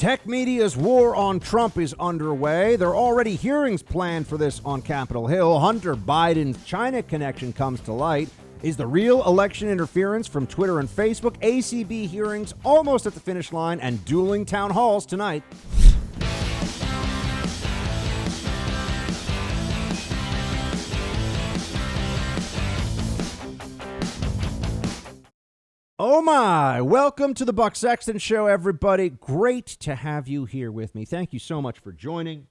Tech media's war on Trump is underway. There are already hearings planned for this on Capitol Hill. Hunter Biden's China connection comes to light. Is the real election interference from Twitter and Facebook? ACB hearings almost at the finish line and dueling town halls tonight. Oh my, welcome to the Buck Sexton Show, everybody. Great to have you here with me. Thank you so much for joining.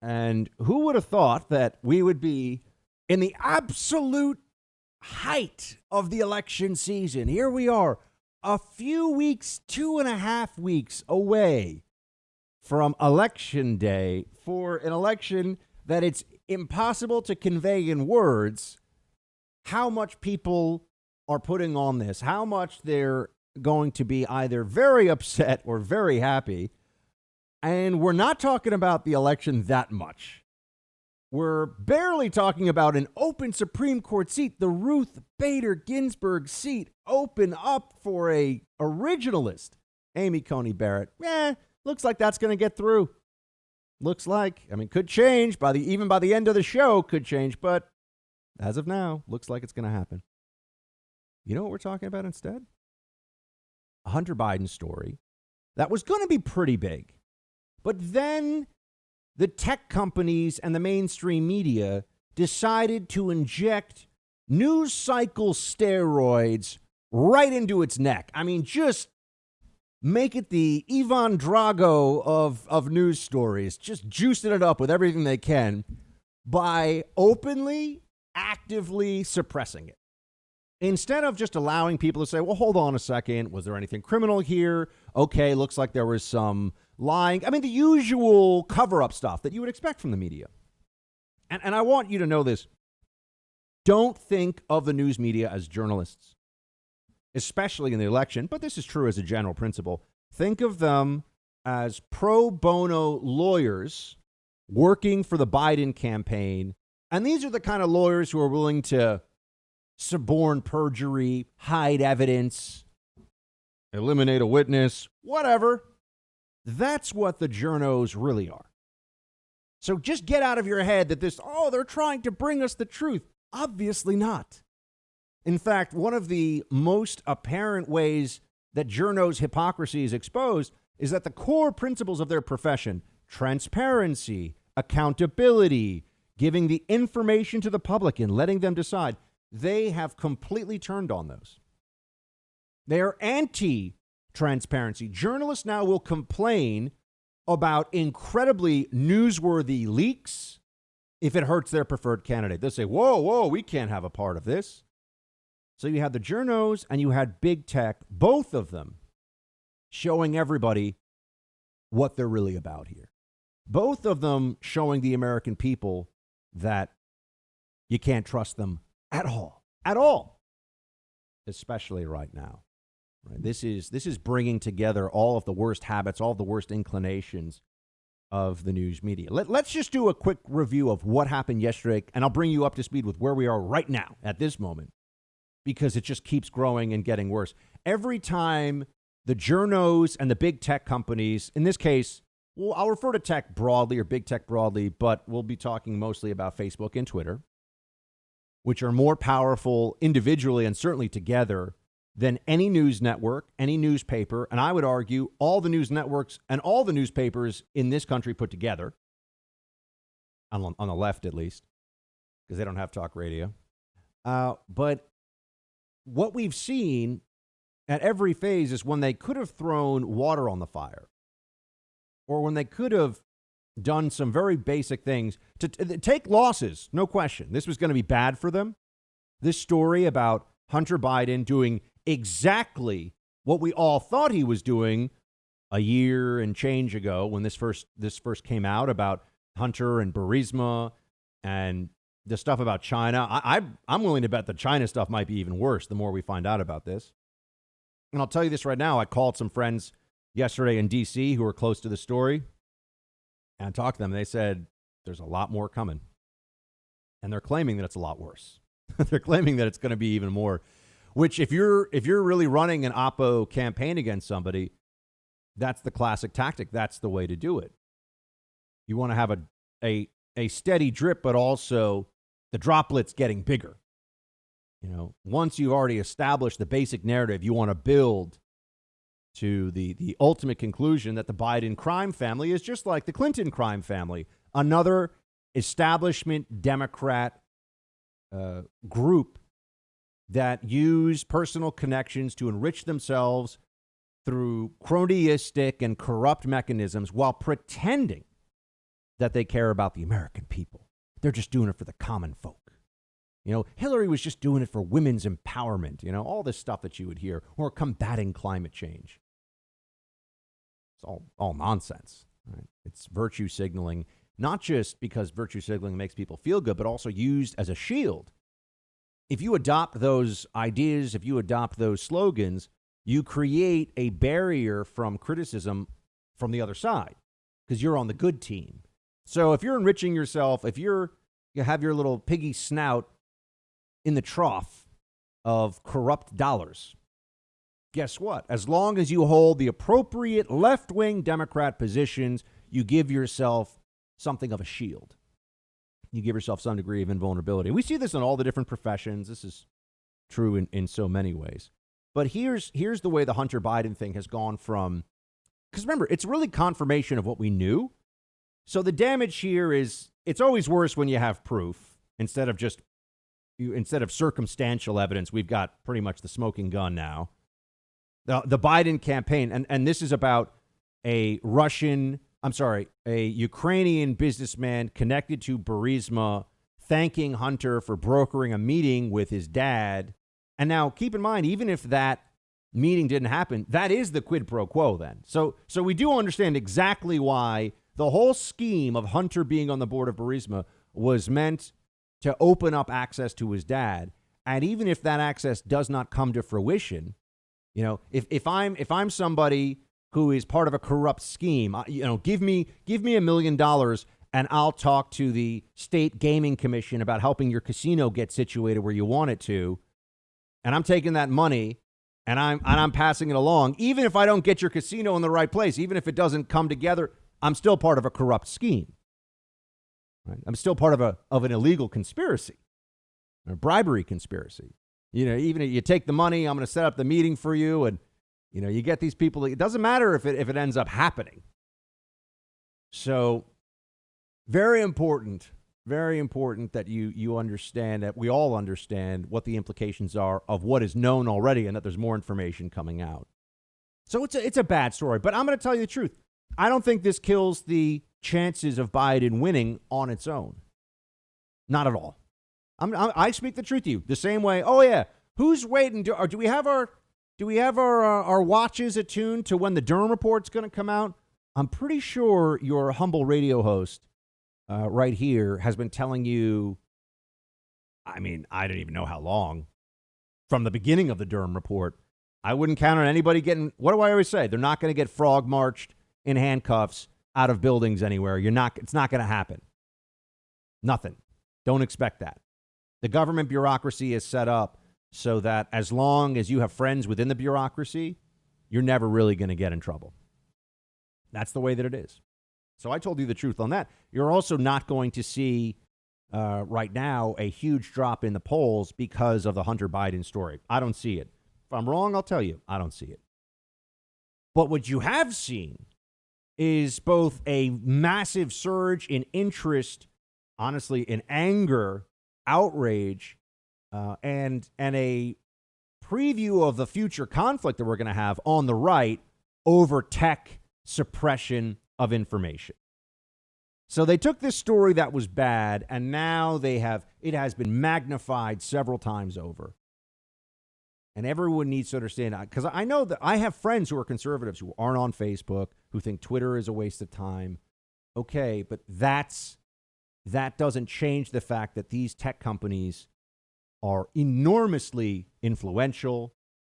And who would have thought that we would be in the absolute height of the election season? Here we are, a few weeks, 2.5 weeks away from Election Day for an election that it's impossible to convey in words how much people are putting on this, how much they're going to be either very upset or very happy. And we're not talking about the election that much. We're barely talking about an open Supreme Court seat, the Ruth Bader Ginsburg seat, open up for a originalist, Amy Coney Barrett. Looks like that's going to get through. Looks like, could change even by the end of the show, could change, but as of now, looks like it's going to happen. You know what we're talking about instead? A Hunter Biden story that was going to be pretty big. But then the tech companies and the mainstream media decided to inject news cycle steroids right into its neck. Just make it the Ivan Drago of news stories, just juicing it up with everything they can by openly, actively suppressing it. Instead of just allowing people to say, well, hold on a second, was there anything criminal here? Okay, looks like there was some lying. The usual cover-up stuff that you would expect from the media. And I want you to know this. Don't think of the news media as journalists, especially in the election, but this is true as a general principle. Think of them as pro bono lawyers working for the Biden campaign. And these are the kind of lawyers who are willing to suborn perjury, hide evidence, eliminate a witness, whatever. That's what the journos really are. So just get out of your head that they're trying to bring us the truth. Obviously not. In fact, one of the most apparent ways that journos' hypocrisy is exposed is that the core principles of their profession, transparency, accountability, giving the information to the public and letting them decide, they have completely turned on those. They are anti-transparency. Journalists now will complain about incredibly newsworthy leaks if it hurts their preferred candidate. They'll say, whoa, we can't have a part of this. So you had the journos and you had big tech, both of them showing everybody what they're really about here. Both of them showing the American people that you can't trust them at all, especially right now. Right? This is bringing together all of the worst habits, all of the worst inclinations of the news media. Let's just do a quick review of what happened yesterday, and I'll bring you up to speed with where we are right now at this moment, because it just keeps growing and getting worse. Every time the journos and the big tech companies, in this case, well, I'll refer to tech broadly or big tech broadly, but we'll be talking mostly about Facebook and Twitter, which are more powerful individually and certainly together than any news network, any newspaper, and I would argue all the news networks and all the newspapers in this country put together, on the left at least, because they don't have talk radio. But what we've seen at every phase is when they could have thrown water on the fire, or when they could have done some very basic things to take losses, no question. This was going to be bad for them. This story about Hunter Biden doing exactly what we all thought he was doing a year and change ago when this first came out about Hunter and Burisma and the stuff about China. I'm willing to bet the China stuff might be even worse the more we find out about this. And I'll tell you this right now. I called some friends yesterday in D.C. who are close to the story and talked to them. They said there's a lot more coming. And they're claiming that it's a lot worse. They're claiming that it's going to be even more, which if you're really running an oppo campaign against somebody, That's the classic tactic. That's the way to do it. You want to have a steady drip, but also the droplets getting bigger. Once you've already established the basic narrative, you want to build to the ultimate conclusion that the Biden crime family is just like the Clinton crime family, another establishment Democrat group that use personal connections to enrich themselves through cronyistic and corrupt mechanisms while pretending that they care about the American people. They're just doing it for the common folk. Hillary was just doing it for women's empowerment, all this stuff that you would hear, or combating climate change. It's all nonsense. Right? It's virtue signaling, not just because virtue signaling makes people feel good, but also used as a shield. If you adopt those ideas, if you adopt those slogans, you create a barrier from criticism from the other side because you're on the good team. So if you're enriching yourself, if you have your little piggy snout in the trough of corrupt dollars, guess what? As long as you hold the appropriate left-wing Democrat positions, you give yourself something of a shield. You give yourself some degree of invulnerability. We see this in all the different professions. This is true in so many ways. But here's the way the Hunter Biden thing has gone from, because remember, it's really confirmation of what we knew. So the damage here is, it's always worse when you have proof instead of circumstantial evidence. We've got pretty much the smoking gun now. The Biden campaign, and this is about a Ukrainian businessman connected to Burisma thanking Hunter for brokering a meeting with his dad. And now keep in mind, even if that meeting didn't happen, that is the quid pro quo then. So we do understand exactly why the whole scheme of Hunter being on the board of Burisma was meant to open up access to his dad. And even if that access does not come to fruition, if I'm somebody who is part of a corrupt scheme, give me $1 million and I'll talk to the state gaming commission about helping your casino get situated where you want it to. And I'm taking that money and I'm passing it along. Even if I don't get your casino in the right place, even if it doesn't come together, I'm still part of a corrupt scheme. Right? I'm still part of an illegal conspiracy, a bribery conspiracy. Even if you take the money, I'm going to set up the meeting for you, and you get these people. It doesn't matter if it ends up happening. So, very important that you understand, that we all understand what the implications are of what is known already, and that there's more information coming out. So it's a bad story, but I'm going to tell you the truth. I don't think this kills the chances of Biden winning on its own. Not at all. I speak the truth to you the same way. Oh yeah, who's waiting? Do we have our watches attuned to when the Durham report's going to come out? I'm pretty sure your humble radio host right here has been telling you. I mean, I don't even know how long from the beginning of the Durham report. I wouldn't count on anybody getting. What do I always say? They're not going to get frog marched in handcuffs out of buildings anywhere. It's not going to happen. Nothing. Don't expect that. The government bureaucracy is set up so that as long as you have friends within the bureaucracy, you're never really going to get in trouble. That's the way that it is. So I told you the truth on that. You're also not going to see right now a huge drop in the polls because of the Hunter Biden story. I don't see it. If I'm wrong, I'll tell you. I don't see it. But what you have seen is both a massive surge in interest, honestly, in anger, outrage, and a preview of the future conflict that we're going to have on the right over tech suppression of information. So they took this story that was bad, and now it has been magnified several times over. And everyone needs to understand, because I know that I have friends who are conservatives who aren't on Facebook, who think Twitter is a waste of time. Okay, but that doesn't change the fact that these tech companies are enormously influential,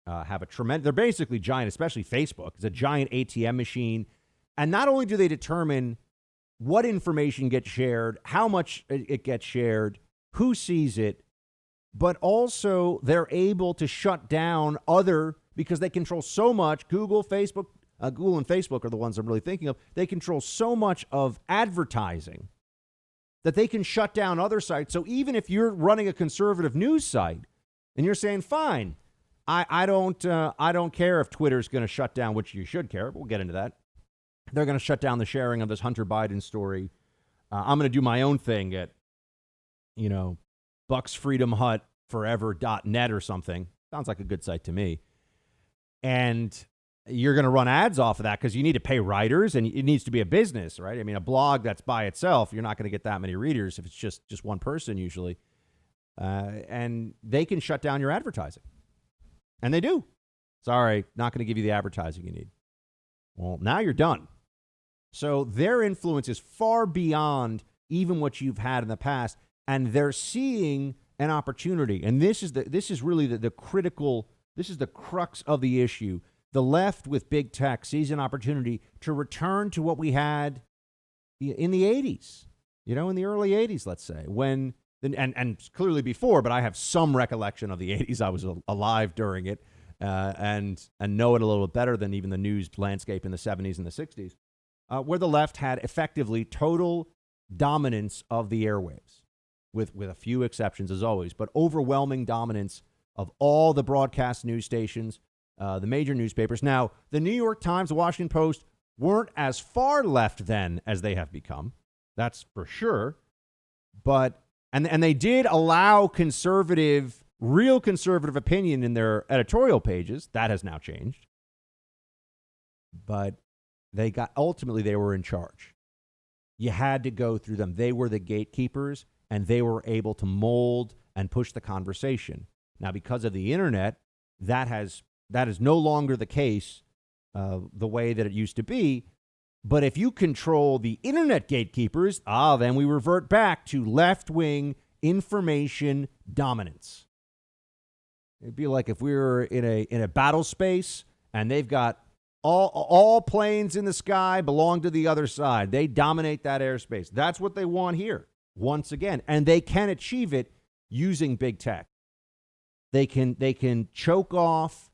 have a tremendous, they're basically giant, especially Facebook. It's a giant ATM machine. And not only do they determine what information gets shared, how much it gets shared, who sees it, but also they're able to shut down because they control so much, Google, Facebook, Google and Facebook are the ones I'm really thinking of. They control so much of advertising that they can shut down other sites. So even if you're running a conservative news site and you're saying, fine, I don't care if Twitter's going to shut down, which you should care. We'll get into that. They're going to shut down the sharing of this Hunter Biden story. I'm going to do my own thing at, bucksfreedomhutforever.net or something. Sounds like a good site to me. And you're going to run ads off of that because you need to pay writers and it needs to be a business, right? I mean, a blog that's by itself, you're not going to get that many readers if it's just one person usually. And they can shut down your advertising. And they do. Sorry, not going to give you the advertising you need. Well, now you're done. So their influence is far beyond even what you've had in the past, and they're seeing an opportunity. And this is really the critical. This is the crux of the issue. The left with big tech sees an opportunity to return to what we had in the 80s, in the early 80s, let's say, when and clearly before, but I have some recollection of the 80s. I was alive during it and know it a little bit better than even the news landscape in the 70s and the 60s, where the left had effectively total dominance of the airwaves, with a few exceptions as always, but overwhelming dominance of all the broadcast news stations, the major newspapers. Now, the New York Times, the Washington Post weren't as far left then as they have become. That's for sure. But and they did allow real conservative opinion in their editorial pages. That has now changed. But ultimately they were in charge. You had to go through them. They were the gatekeepers, and they were able to mold and push the conversation. Now, because of the internet, that is no longer the case the way that it used to be. But if you control the internet gatekeepers, then we revert back to left-wing information dominance. It'd be like if we were in a battle space and they've got all planes in the sky belong to the other side. They dominate that airspace. That's what they want here, once again. And they can achieve it using big tech. They can choke off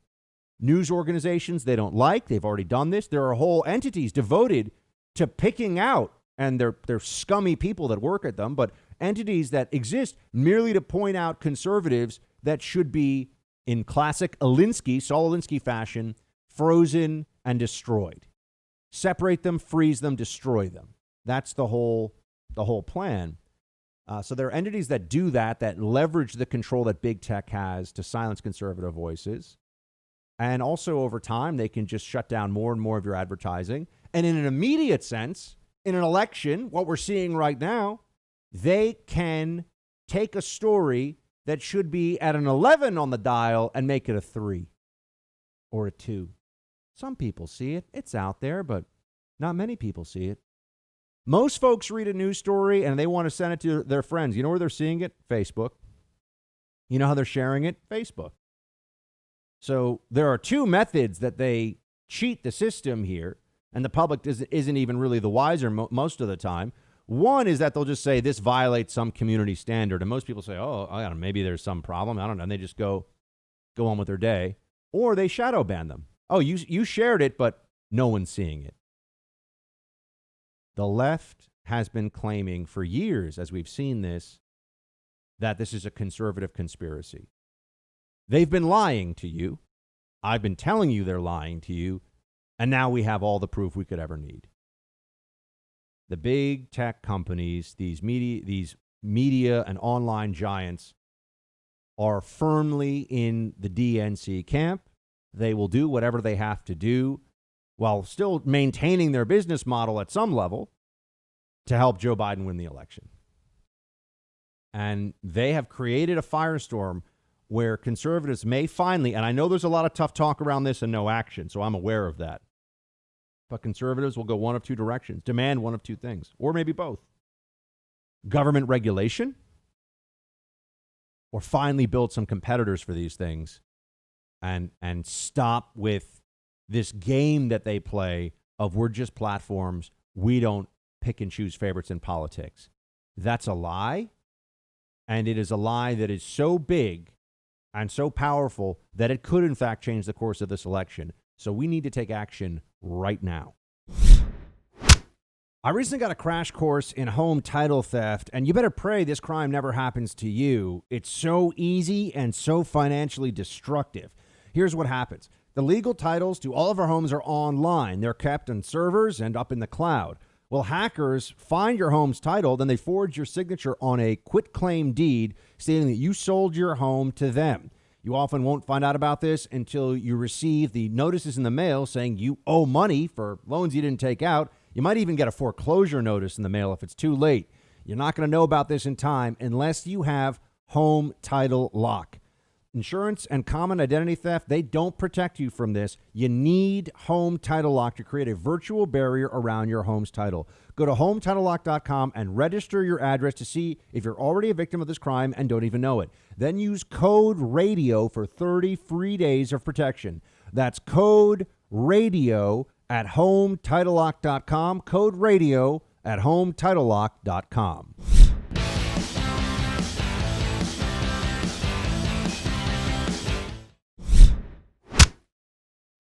news organizations they don't like. They've already done this. There are whole entities devoted to picking out, and they're scummy people that work at them, but entities that exist merely to point out conservatives that should be, in classic Saul Alinsky fashion, frozen and destroyed. Separate them, freeze them, destroy them. That's the whole plan. So there are entities that do that leverage the control that big tech has to silence conservative voices. And also over time, they can just shut down more and more of your advertising. And in an immediate sense, in an election, what we're seeing right now, they can take a story that should be at an 11 on the dial and make it a 3 or a 2. Some people see it. It's out there, but not many people see it. Most folks read a news story and they want to send it to their friends. You know where they're seeing it? Facebook. You know how they're sharing it? Facebook. So there are two methods that they cheat the system here, and the public isn't even really the wiser most of the time. One is that they'll just say this violates some community standard, and most people say, oh, I don't know, maybe there's some problem. I don't know, and they just go on with their day. Or they shadow ban them. Oh, you shared it, but no one's seeing it. The left has been claiming for years, as we've seen this, that this is a conservative conspiracy. They've been lying to you. I've been telling you they're lying to you. And now we have all the proof we could ever need. The big tech companies, these media and online giants are firmly in the DNC camp. They will do whatever they have to do while still maintaining their business model at some level to help Joe Biden win the election. And they have created a firestorm where conservatives may finally, and I know there's a lot of tough talk around this and no action, so I'm aware of that. But conservatives will go one of two directions, demand one of two things, or maybe both. Government regulation, or finally build some competitors for these things and stop with this game that they play of we're just platforms, we don't pick and choose favorites in politics. That's a lie, and it is a lie that is so big and so powerful that it could, in fact, change the course of this election. So we need to take action right now. I recently got a crash course in home title theft, and you better pray this crime never happens to you. It's so easy and so financially destructive. Here's what happens. The legal titles to all of our homes are online. They're kept on servers and up in the cloud. Well, hackers find your home's title, then they forge your signature on a quitclaim deed stating that you sold your home to them. You often won't find out about this until you receive the notices in the mail saying you owe money for loans you didn't take out. You might even get a foreclosure notice in the mail if it's too late. You're not going to know about this in time unless you have Home Title Lock. Insurance and common identity theft, they don't protect you from this. You need Home Title Lock to create a virtual barrier around your home's title. Go to HomeTitleLock.com and register your address to see if you're already a victim of this crime and don't even know it. Then use code RADIO for 30 free days of protection. That's code RADIO at HomeTitleLock.com. Code RADIO at HomeTitleLock.com.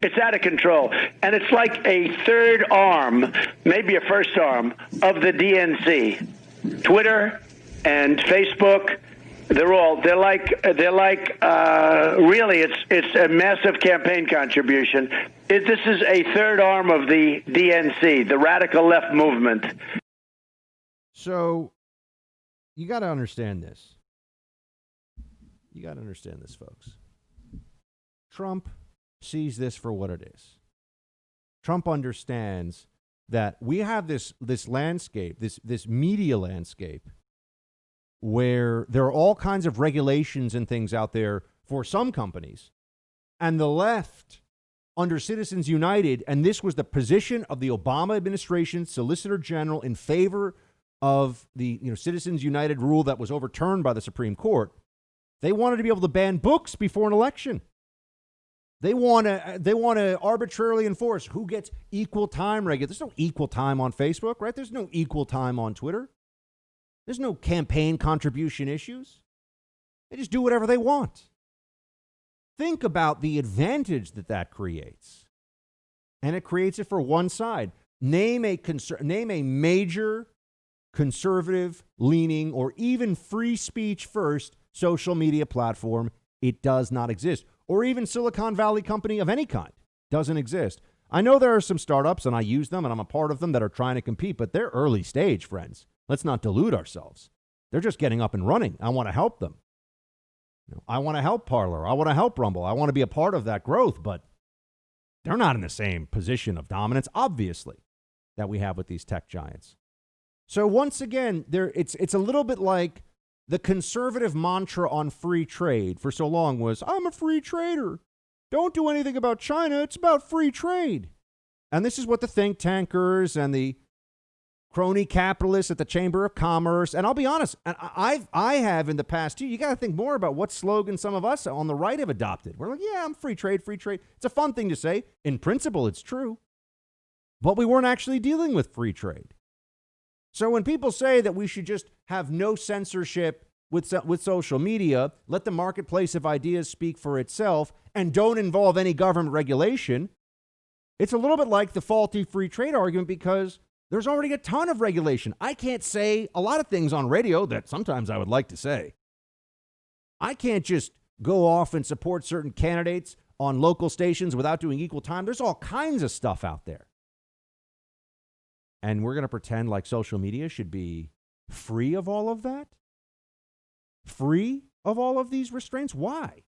It's out of control. And it's like a third arm, maybe a first arm, of the DNC. Twitter and Facebook, they're like really, it's a massive campaign contribution. This is a third arm of the DNC, the radical left movement. So you got to understand this. You got to understand this, folks. Trump sees this for what it is. Trump understands that we have this landscape, this media landscape, where there are all kinds of regulations and things out there for some companies, and the left under Citizens United, and this was the position of the Obama administration Solicitor General in favor of the Citizens United rule that was overturned by the Supreme Court. They wanted to be able to ban books before an election. They want to arbitrarily enforce who gets equal time regular. There's no equal time on Facebook, right? There's no equal time on Twitter. There's no campaign contribution issues. They just do whatever they want. Think about the advantage that creates. And it creates it for one side. Name a major conservative leaning or even free speech first social media platform. It does not exist. Or even Silicon Valley company of any kind doesn't exist. I know there are some startups, and I use them, and I'm a part of them, that are trying to compete, but they're early stage, friends. Let's not delude ourselves. They're just getting up and running. I want to help them. I want to help Parler. I want to help Rumble. I want to be a part of that growth, but they're not in the same position of dominance, obviously, that we have with these tech giants. So once again, it's a little bit like the conservative mantra on free trade for so long was, I'm a free trader. Don't do anything about China. It's about free trade. And this is what the think tankers and the crony capitalists at the Chamber of Commerce, and I'll be honest, and I have in the past year, you got to think more about what slogan some of us on the right have adopted. We're like, yeah, I'm free trade, free trade. It's a fun thing to say. In principle, it's true. But we weren't actually dealing with free trade. So when people say that we should just have no censorship with social media, let the marketplace of ideas speak for itself, and don't involve any government regulation, it's a little bit like the faulty free trade argument because there's already a ton of regulation. I can't say a lot of things on radio that sometimes I would like to say. I can't just go off and support certain candidates on local stations without doing equal time. There's all kinds of stuff out there. And we're going to pretend like social media should be free of all of that? Free of all of these restraints? Why?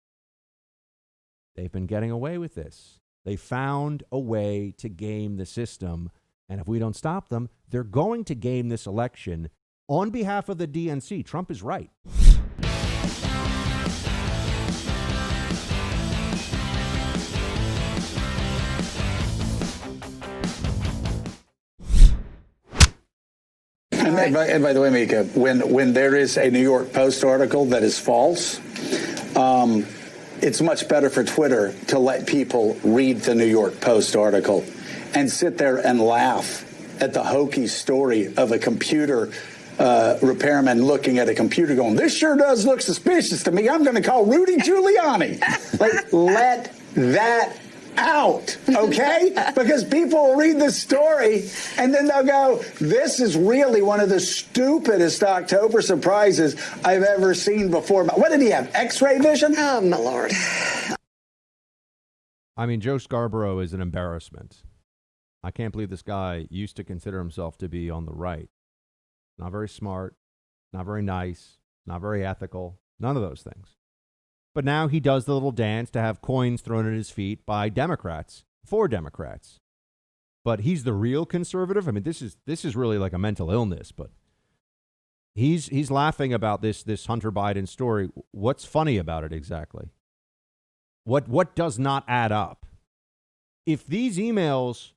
They've been getting away with this. They found a way to game the system. And if we don't stop them, they're going to game this election on behalf of the DNC. Trump is right. And by the way, Mika, when there is a New York Post article that is false, it's much better for Twitter to let people read the New York Post article and sit there and laugh at the hokey story of a computer repairman looking at a computer going, this sure does look suspicious to me. I'm going to call Rudy Giuliani. Let that out, okay? Because people will read the story and then they'll go, this is really one of the stupidest October surprises I've ever seen before. What did he have, X-ray vision? Oh, my Lord. I mean, Joe Scarborough is an embarrassment. I can't believe this guy used to consider himself to be on the right. Not very smart, not very nice, not very ethical, none of those things. But now he does the little dance to have coins thrown at his feet by Democrats, for Democrats. But he's the real conservative. I mean, this is really like a mental illness, but he's laughing about this Hunter Biden story. What's funny about it exactly? What does not add up? If these emails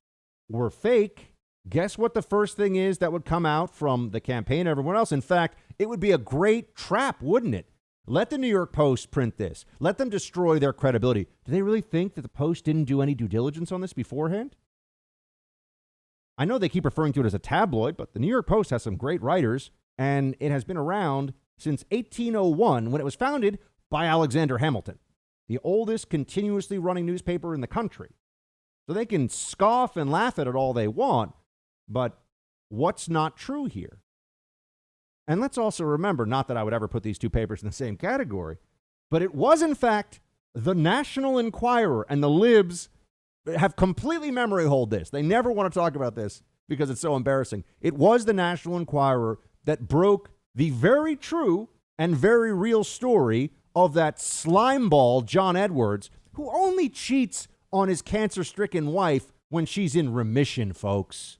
were fake, guess what the first thing is that would come out from the campaign and everyone else? In fact, it would be a great trap, wouldn't it? Let the New York Post print this. Let them destroy their credibility. Do they really think that the Post didn't do any due diligence on this beforehand? I know they keep referring to it as a tabloid, but the New York Post has some great writers, and it has been around since 1801 when it was founded by Alexander Hamilton, the oldest continuously running newspaper in the country. So they can scoff and laugh at it all they want, but what's not true here? And let's also remember, not that I would ever put these two papers in the same category, but it was, in fact, the National Enquirer, and the libs have completely memory hold this. They never want to talk about this because it's so embarrassing. It was the National Enquirer that broke the very true and very real story of that slimeball John Edwards, who only cheats on his cancer-stricken wife when she's in remission, folks.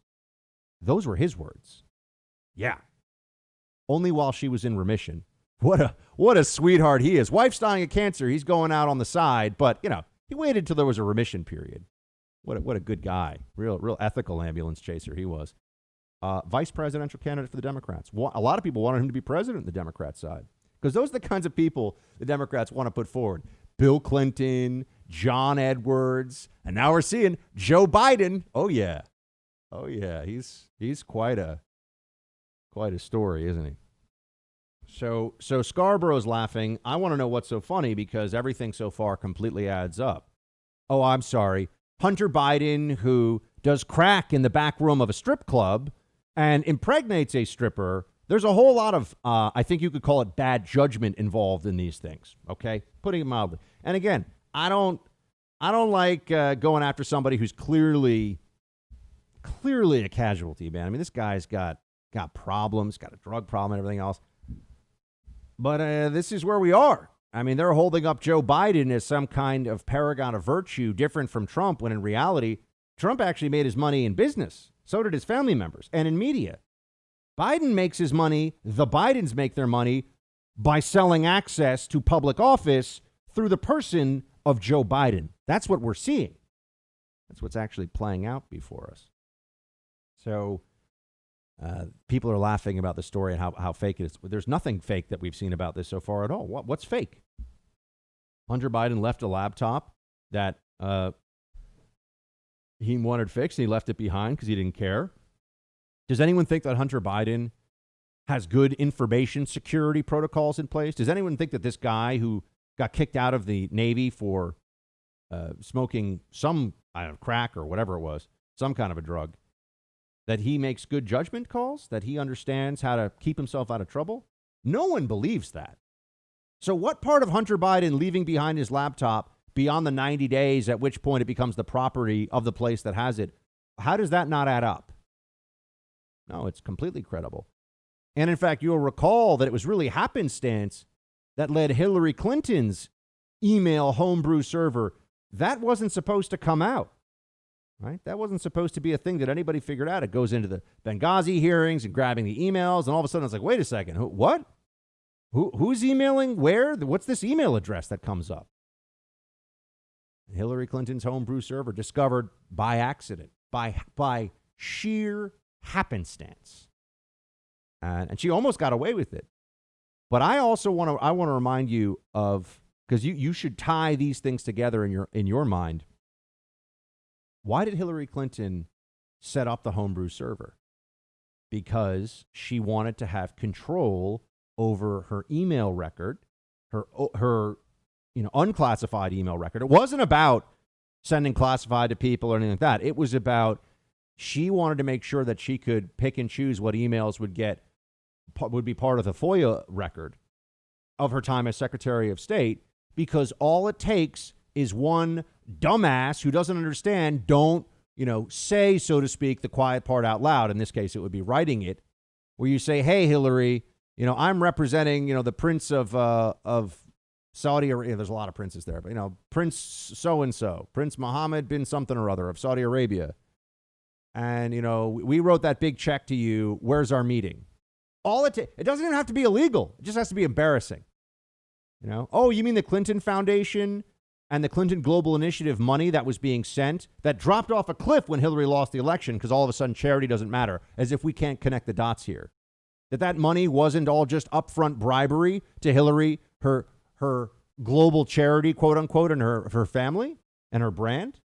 Those were his words. Yeah. Only while she was in remission. What a sweetheart he is. Wife's dying of cancer. He's going out on the side, but he waited till there was a remission period. What a good guy. Real ethical ambulance chaser he was. Vice presidential candidate for the Democrats. A lot of people wanted him to be president on the Democrat side because those are the kinds of people the Democrats want to put forward. Bill Clinton, John Edwards, and now we're seeing Joe Biden. Oh yeah. He's quite a story, isn't he? So Scarborough's laughing. I want to know what's so funny because everything so far completely adds up. Oh, I'm sorry. Hunter Biden, who does crack in the back room of a strip club and impregnates a stripper. There's a whole lot of, I think you could call it bad judgment involved in these things. Okay, putting it mildly. And again, I don't like going after somebody who's clearly a casualty, man. I mean, this guy's got problems, got a drug problem and everything else. But this is where we are. I mean, they're holding up Joe Biden as some kind of paragon of virtue different from Trump, when in reality, Trump actually made his money in business. So did his family members and in media. Biden makes his money, the Bidens make their money by selling access to public office through the person of Joe Biden. That's what we're seeing. That's what's actually playing out before us. So people are laughing about the story and how fake it is. There's nothing fake that we've seen about this so far at all. What's fake? Hunter Biden left a laptop that he wanted fixed, and he left it behind because he didn't care. Does anyone think that Hunter Biden has good information security protocols in place? Does anyone think that this guy who got kicked out of the Navy for smoking some crack or whatever it was, some kind of a drug, that he makes good judgment calls, that he understands how to keep himself out of trouble? No one believes that. So what part of Hunter Biden leaving behind his laptop beyond the 90 days, at which point it becomes the property of the place that has it, how does that not add up? No, it's completely credible. And in fact, you'll recall that it was really happenstance that led Hillary Clinton's email homebrew server. That wasn't supposed to come out. Right? That wasn't supposed to be a thing that anybody figured out. It goes into the Benghazi hearings and grabbing the emails, and all of a sudden it's like, wait a second, what? Who's emailing where? What's this email address that comes up? Hillary Clinton's homebrew server discovered by accident, by sheer happenstance. And she almost got away with it. But I also want to remind you of, because you should tie these things together in your mind. Why did Hillary Clinton set up the homebrew server? Because she wanted to have control over her email record, her unclassified email record. It wasn't about sending classified to people or anything like that. It was about she wanted to make sure that she could pick and choose what emails would be part of the FOIA record of her time as Secretary of State, because all it takes is one dumbass who doesn't understand, don't, say, so to speak, the quiet part out loud. In this case, it would be writing it, where you say, hey, Hillary, I'm representing, the Prince of Saudi Arabia. There's a lot of princes there, but, Prince so-and-so, Prince Mohammed bin something or other of Saudi Arabia. And, we wrote that big check to you. Where's our meeting? It doesn't even have to be illegal. It just has to be embarrassing. Oh, you mean the Clinton Foundation and the Clinton Global Initiative money that was being sent that dropped off a cliff when Hillary lost the election because all of a sudden charity doesn't matter, as if we can't connect the dots here. That money wasn't all just upfront bribery to Hillary, her global charity, quote unquote, and her family and her brand.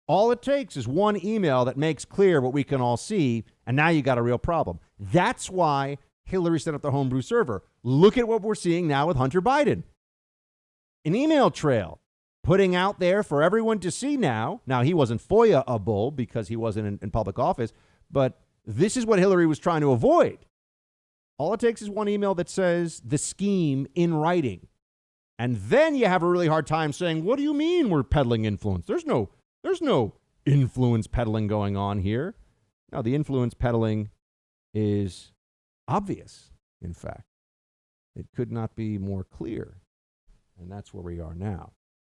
All it takes is one email that makes clear what we can all see, and now you got a real problem. That's why Hillary set up the homebrew server. Look at what we're seeing now with Hunter Biden. An email trail putting out there for everyone to see now. Now, he wasn't FOIA-able because he wasn't in public office, but this is what Hillary was trying to avoid. All it takes is one email that says the scheme in writing. And then you have a really hard time saying, what do you mean we're peddling influence? There's no influence peddling going on here. No, the influence peddling is obvious, in fact. It could not be more clear. And that's where we are now.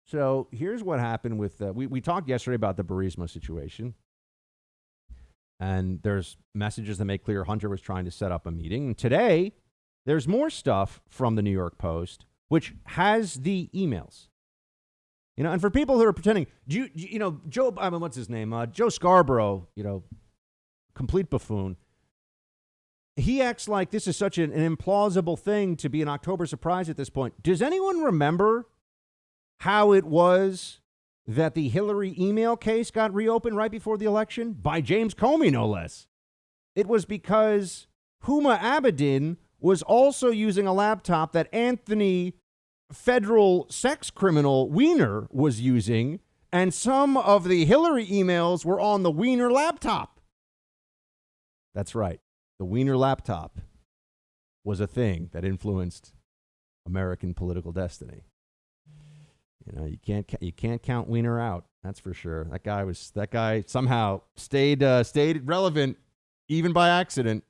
So here's what happened with, we talked yesterday about the Burisma situation. And there's messages that make clear Hunter was trying to set up a meeting. And today, there's more stuff from the New York Post, which has the emails. And for people who are pretending, what's his name? Joe Scarborough, complete buffoon. He acts like this is such an implausible thing to be an October surprise at this point. Does anyone remember how it was that the Hillary email case got reopened right before the election? By James Comey, no less. It was because Huma Abedin was also using a laptop that Anthony federal sex criminal Weiner was using, and some of the Hillary emails were on the Weiner laptop. That's right. The Weiner laptop was a thing that influenced American political destiny. You can't count Weiner out. That's for sure. That guy somehow stayed relevant, even by accident,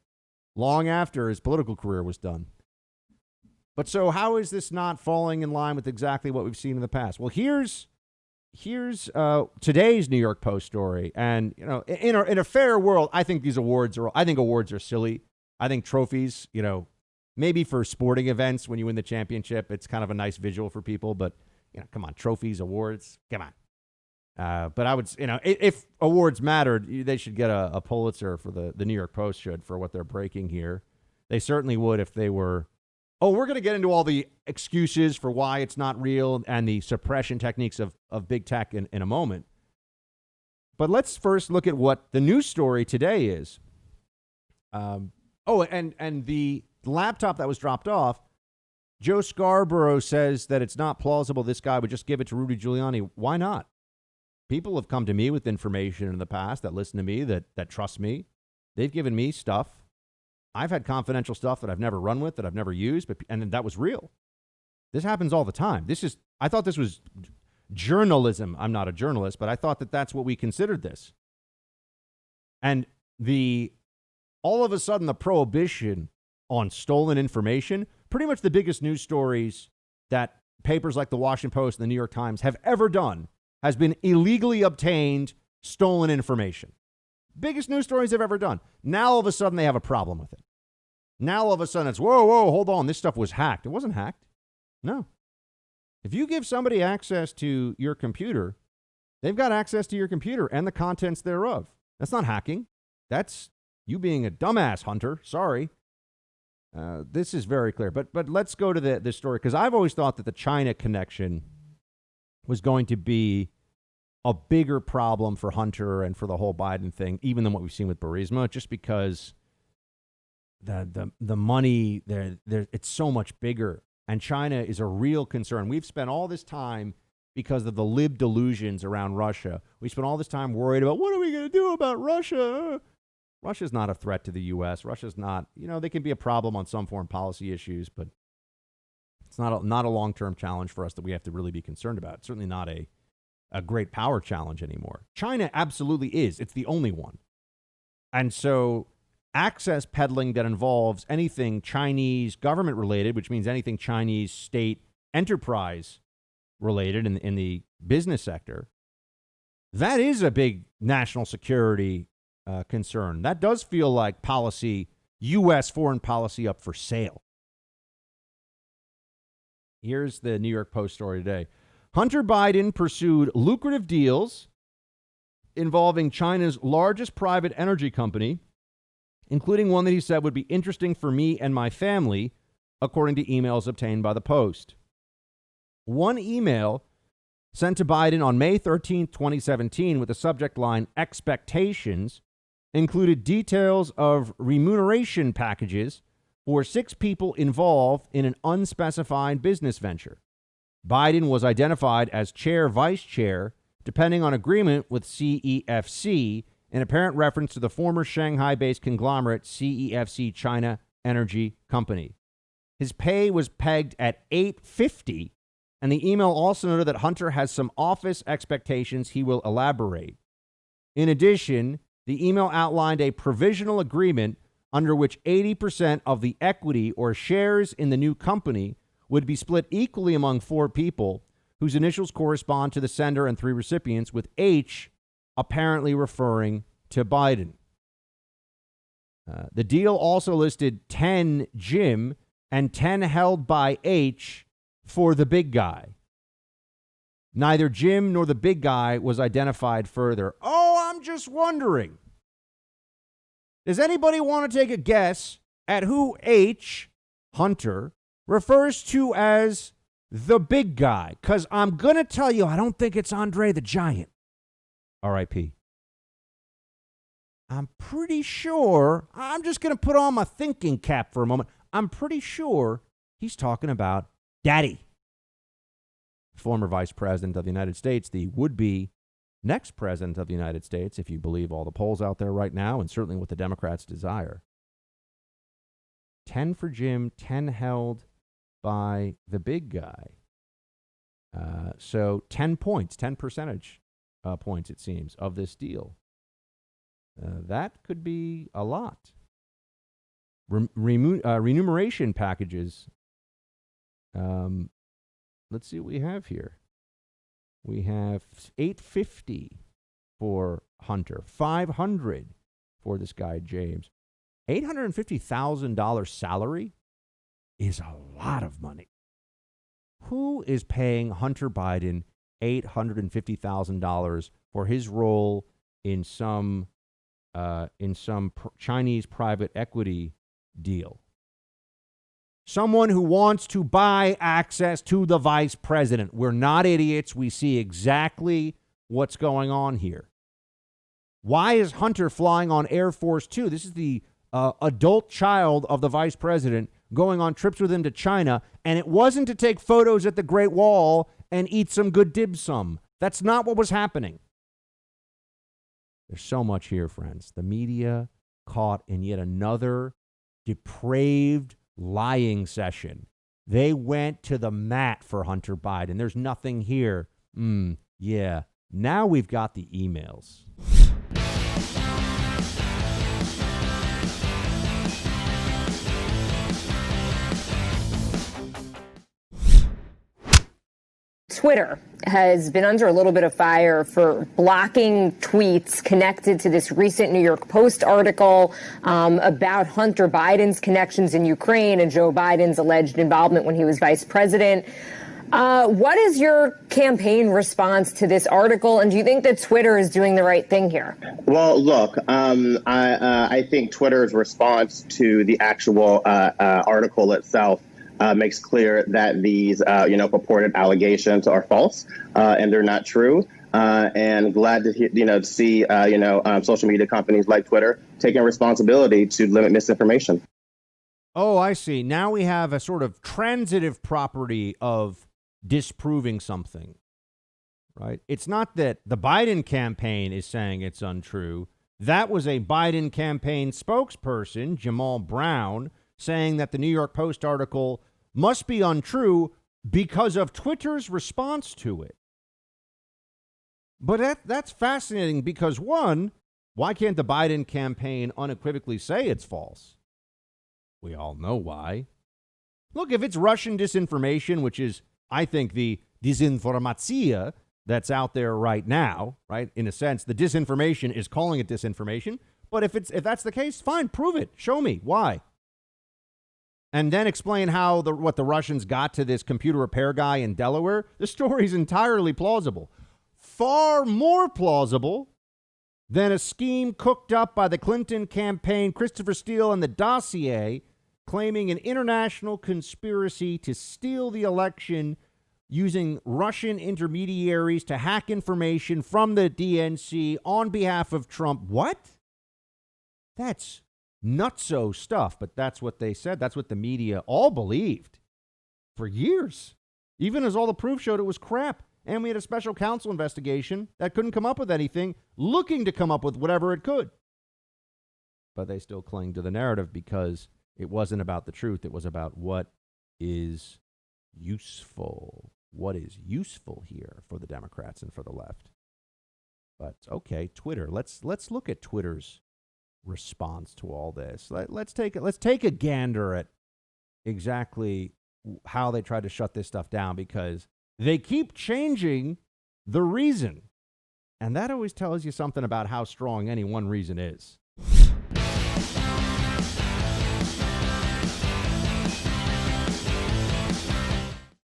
long after his political career was done. But so how is this not falling in line with exactly what we've seen in the past? Well, here's today's New York Post story. And, in a fair world, I think awards are silly. I think trophies, maybe for sporting events when you win the championship, it's kind of a nice visual for people. But, come on, trophies, awards, come on. But I would, if awards mattered, they should get a Pulitzer for the New York Post should for what they're breaking here. They certainly would if they were. Oh, we're going to get into all the excuses for why it's not real and the suppression techniques of big tech in a moment. But let's first look at what the news story today is. And the laptop that was dropped off, Joe Scarborough says that it's not plausible this guy would just give it to Rudy Giuliani. Why not? People have come to me with information in the past that listen to me, that trust me. They've given me stuff. I've had confidential stuff that I've never run with, that I've never used, and that was real. This happens all the time. I thought this was journalism. I'm not a journalist, but I thought that that's what we considered this. And all of a sudden, the prohibition on stolen information, pretty much the biggest news stories that papers like the Washington Post and the New York Times have ever done, has been illegally obtained stolen information. Biggest news stories they've ever done. Now, all of a sudden, they have a problem with it. Now, all of a sudden, it's, whoa, hold on. This stuff was hacked. It wasn't hacked. No. If you give somebody access to your computer, they've got access to your computer and the contents thereof. That's not hacking. That's you being a dumbass, Hunter. Sorry. This is very clear. But let's go to this story, because I've always thought that the China connection was going to be a bigger problem for Hunter and for the whole Biden thing, even than what we've seen with Burisma, just because the money there it's so much bigger, and China is a real concern. We've spent all this time because of the lib delusions around Russia. We spent all this time worried about what are we going to do about Russia? Russia's not a threat to the U.S. Russia's not, they can be a problem on some foreign policy issues, but it's not a long-term challenge for us that we have to really be concerned about. It's certainly not a great power challenge anymore. China absolutely is. It's the only one. And so access peddling that involves anything Chinese government related, which means anything Chinese state enterprise related in the business sector, that is a big national security concern. That does feel like policy, U.S. foreign policy up for sale. Here's the New York Post story today. Hunter Biden pursued lucrative deals involving China's largest private energy company, including one that he said would be interesting for me and my family, according to emails obtained by the Post. One email sent to Biden on May 13, 2017, with the subject line expectations, included details of remuneration packages for 6 people involved in an unspecified business venture. Biden was identified as chair, vice chair, depending on agreement with CEFC, in apparent reference to the former Shanghai-based conglomerate CEFC China Energy Company. His pay was pegged at $850, and the email also noted that Hunter has some office expectations he will elaborate. In addition, the email outlined a provisional agreement under which 80% of the equity or shares in the new company would be split equally among 4 people, whose initials correspond to the sender and 3 recipients, with H apparently referring to Biden. The deal also listed 10 Jim and 10 held by H for the big guy. Neither Jim nor the big guy was identified further. Oh, I'm just wondering. Does anybody want to take a guess at who H, Hunter, refers to as the big guy? Because I'm going to tell you, I don't think it's Andre the Giant. R.I.P. I'm pretty sure, I'm just going to put on my thinking cap for a moment. I'm pretty sure he's talking about Daddy. Former Vice President of the United States, the would-be next President of the United States, if you believe all the polls out there right now, and certainly what the Democrats desire. 10 for Jim, 10 held by the big guy. So 10 points, 10 percentage points, it seems, of this deal. That could be a lot. Remuneration packages. Let's see what we have here. We have $850 for Hunter, $500 for this guy, James. $850,000 salary is a lot of money. Who is paying Hunter Biden $850,000 for his role in some Chinese private equity deal? Someone who wants to buy access to the vice president. We're not idiots. We see exactly what's going on here. Why is Hunter flying on Air Force Two? This is the adult child of the vice president going on trips with him to China, and it wasn't to take photos at the Great Wall and eat some good dim sum. That's not what was happening. There's so much here, friends. The media caught in yet another depraved lying session. They went to the mat for Hunter Biden. There's nothing here. Yeah. Now we've got the emails. Twitter has been under a little bit of fire for blocking tweets connected to this recent New York Post article about Hunter Biden's connections in Ukraine and Joe Biden's alleged involvement when he was vice president. What is your campaign response to this article, and do you think that Twitter is doing the right thing here? Well, look, I think Twitter's response to the actual article itself makes clear that these, purported allegations are false and they're not true. And glad to see social media companies like Twitter taking responsibility to limit misinformation. Oh, I see. Now we have a sort of transitive property of disproving something. right? It's not that the Biden campaign is saying it's untrue. That was a Biden campaign spokesperson, Jamal Brown, saying that the New York Post article must be untrue because of Twitter's response to it. But that's fascinating because, one, why can't the Biden campaign unequivocally say it's false? We all know why. Look, if it's Russian disinformation, which is, I think, the disinformatia that's out there right now, right? In a sense, the disinformation is calling it disinformation. But if that's the case, fine, prove it. Show me why. And then explain how what the Russians got to this computer repair guy in Delaware. The story's entirely plausible. Far more plausible than a scheme cooked up by the Clinton campaign, Christopher Steele, and the dossier, claiming an international conspiracy to steal the election using Russian intermediaries to hack information from the DNC on behalf of Trump. What? That's nutso stuff, but that's what they said. That's what the media all believed for years, even as all the proof showed it was crap. And we had a special counsel investigation that couldn't come up with anything, looking to come up with whatever it could. But they still cling to the narrative because it wasn't about the truth. It was about what is useful. What is useful here for the Democrats and for the left. But okay, Twitter. Let's look at Twitter's response to all this. Let's take a gander at exactly how they tried to shut this stuff down, because they keep changing the reason. And that always tells you something about how strong any one reason is.